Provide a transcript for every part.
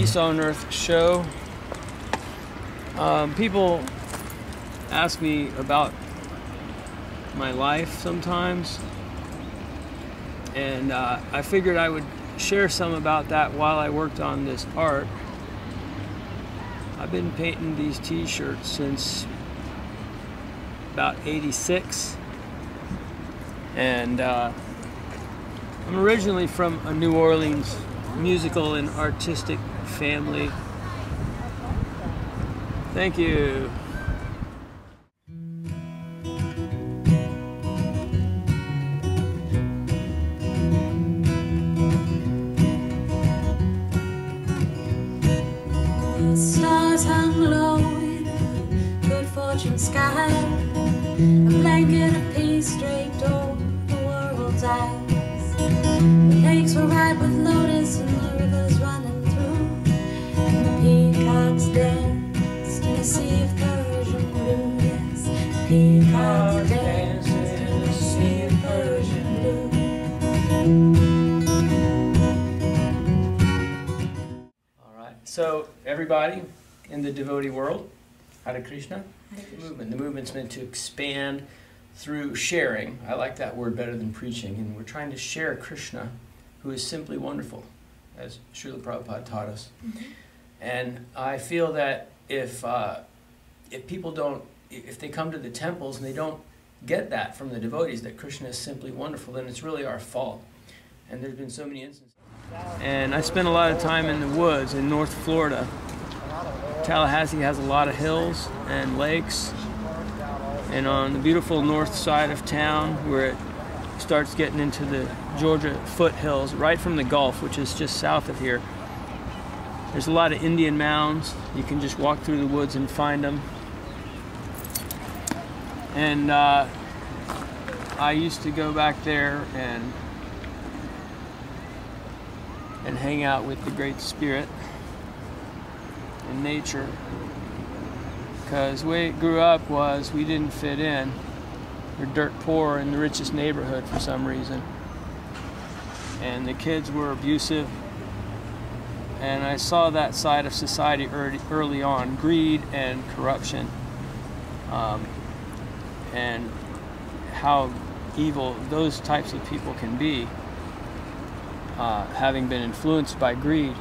East on Earth show. People ask me about my life sometimes, and I figured I would share some about that while I worked on this art. I've been painting these t-shirts since about '86, and I'm originally from a New Orleans musical and artistic family. Thank you. Stars hung low in a good fortune sky. A blanket of peace draped over the world's eyes. The lakes were ripe with lotus and the rivers running through. And the peacocks danced in a sea of Persian blue. Yes, the peacocks danced in a sea of Persian blue. All right, so everybody in the devotee world, Hare Krishna. The movement's meant to expand through sharing. I like that word better than preaching, and we're trying to share Krishna, who is simply wonderful, as Srila Prabhupada taught us. And I feel that if people don't, if they come to the temples and they don't get that from the devotees, that Krishna is simply wonderful, then it's really our fault. And there's been so many instances. And I spent a lot of time in the woods in North Florida. Tallahassee has a lot of hills and lakes, and on the beautiful north side of town where it starts getting into the Georgia foothills, right from the Gulf, which is just south of here, there's a lot of Indian mounds. You can just walk through the woods and find them. And I used to go back there and hang out with the Great Spirit in nature, because the way it grew up was we didn't fit in. We're dirt poor in the richest neighborhood for some reason, and the kids were abusive, and I saw that side of society early on, greed and corruption, and how evil those types of people can be, having been influenced by greed.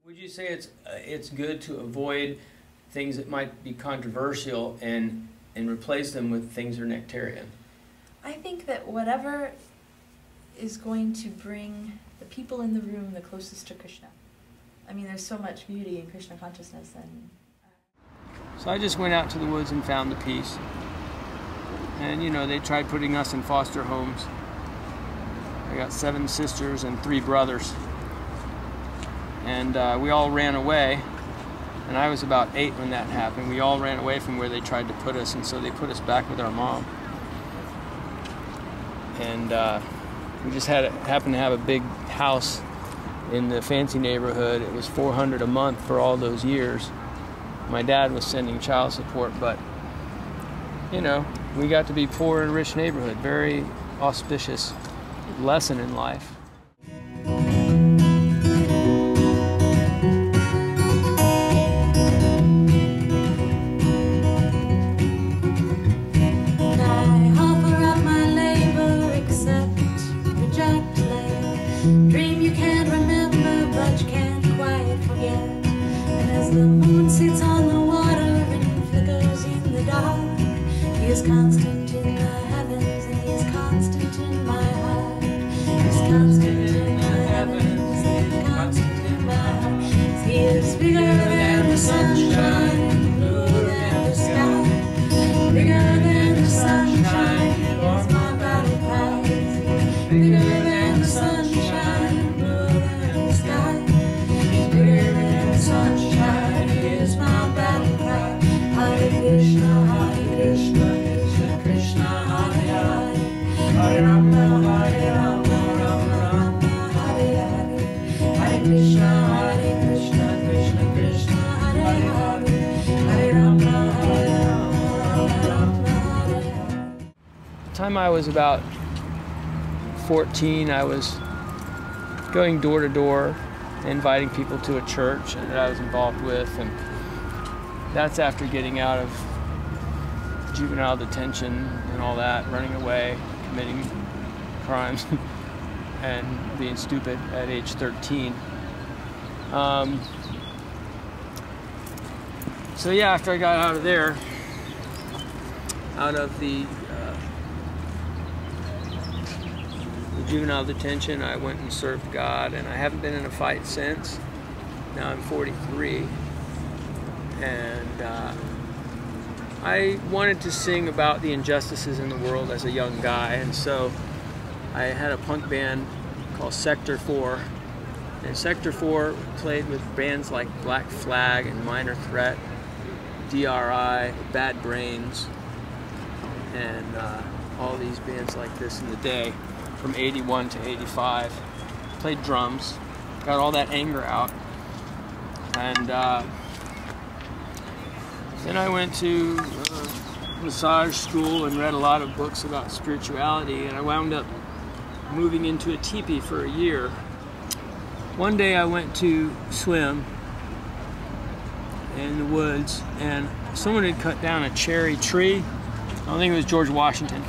Would you say it's good to avoid things that might be controversial and replace them with things that are nectarian? I think that whatever is going to bring the people in the room the closest to Krishna. I mean, there's so much beauty in Krishna consciousness. And so I just went out to the woods and found the peace. And you know, they tried putting us in foster homes. I got 7 sisters and 3 brothers. And we all ran away. And I was about 8 when that happened. We all ran away from where they tried to put us, and so they put us back with our mom. And we just happened to have a big house in the fancy neighborhood. It was $400 a month for all those years. My dad was sending child support, but you know, we got to be poor in a rich neighborhood. Very auspicious lesson in life. I offer up my labor. constant in the heavens, and He's constant in my heart. He's constant in the heavens, and He's constant in my heart. He is bigger than the sunshine, bluer than the sky. Bigger than the sunshine, He is my battle cry. Bigger than the sunshine, bluer than the sky. He's bigger than the sunshine, He is my battle cry. Hare Krishna, Krishna Krishna, Hare Hare. Hare Rama, Hare Rama, Rama Rama, Hare Hare. Hare Krishna, Krishna Krishna, Hare Hare. Hare Rama, Hare Rama, Rama Rama, Hare Hare. The time I was about 14, I was going door to door, inviting people to a church that I was involved with, and that's after getting out of juvenile detention and all that, running away, committing crimes, and being stupid at age 13. So yeah, after I got out of there, out of the juvenile detention, I went and served God, and I haven't been in a fight since. Now I'm 43, and I wanted to sing about the injustices in the world as a young guy, and so I had a punk band called Sector 4, and Sector 4 played with bands like Black Flag and Minor Threat, DRI, Bad Brains, and all these bands like this in the day. From 81 to 85, played drums, got all that anger out, and then I went to massage school and read a lot of books about spirituality, and I wound up moving into a teepee for a year. One day I went to swim in the woods, and someone had cut down a cherry tree. I don't think it was George Washington.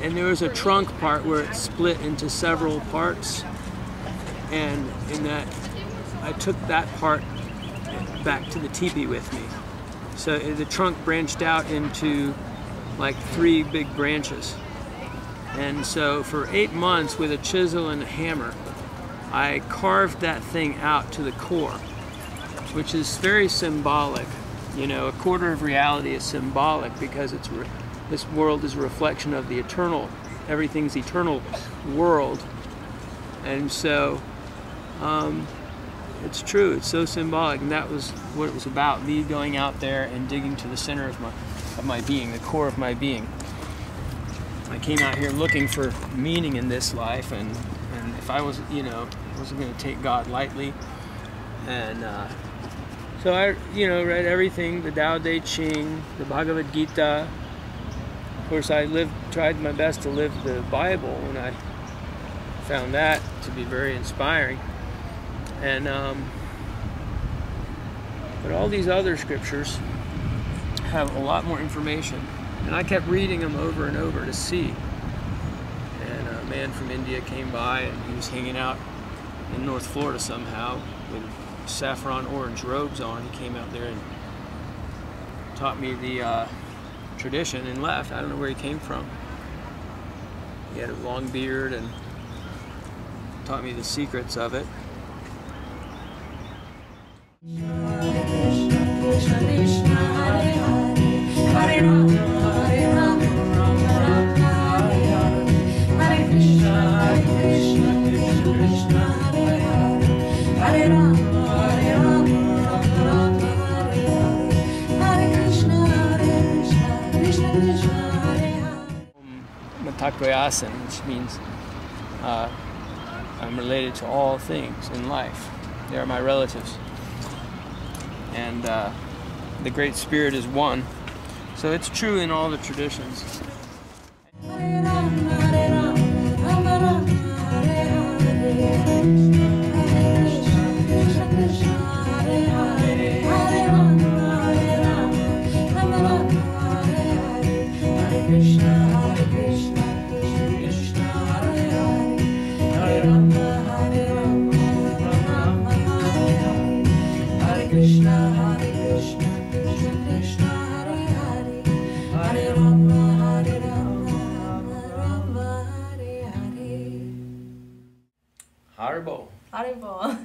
And there was a trunk part where it split into several parts, and in that I took that part back to the teepee with me. So the trunk branched out into like 3 big branches, and so for 8 months with a chisel and a hammer I carved that thing out to the core, which is very symbolic. You know, a quarter of reality is symbolic because it's this world is a reflection of the eternal, everything's eternal world. And so it's true, it's so symbolic, and that was what it was about, me going out there and digging to the center of my being, the core of my being. I came out here looking for meaning in this life, and if I was, you know, wasn't going to take God lightly. And so I, you know, read everything, the Tao Te Ching, the Bhagavad Gita. Of course, I tried my best to live the Bible, and I found that to be very inspiring. And but all these other scriptures have a lot more information, and I kept reading them over and over to see. And a man from India came by, and he was hanging out in North Florida somehow with saffron orange robes on. He came out there and taught me the tradition and left. I don't know where he came from. He had a long beard and taught me the secrets of it. Hare Krishna, Krishna Krishna, Hare Hare, Hare Rama, Hare Rama, Rama Rama, Hare Hare. Hare Krishna, Krishna Krishna, Hare Hare, Hare Rama, Hare Rama, Rama Rama, Hare Hare. Hare Krishna, Krishna Krishna, Hare Hare. Matakoyasan, which means I'm related to all things in life. They are my relatives. And the Great Spirit is one. So it's true in all the traditions. Hare Rama, Hare Rama, Rama Rama, Hare Hare. Krishna, Krishna Krishna, Hare Hare, Hare Rama, Hare Rama, Rama Rama, Hare Hare. Hare Krishna, Krishna Krishna, Hare Hare, Hare Rama, Hare Rama, Rama Rama, Hare Hare. Hare Krishna, Krishna Krishna, Hare Hare, Hare Rama. volleyball.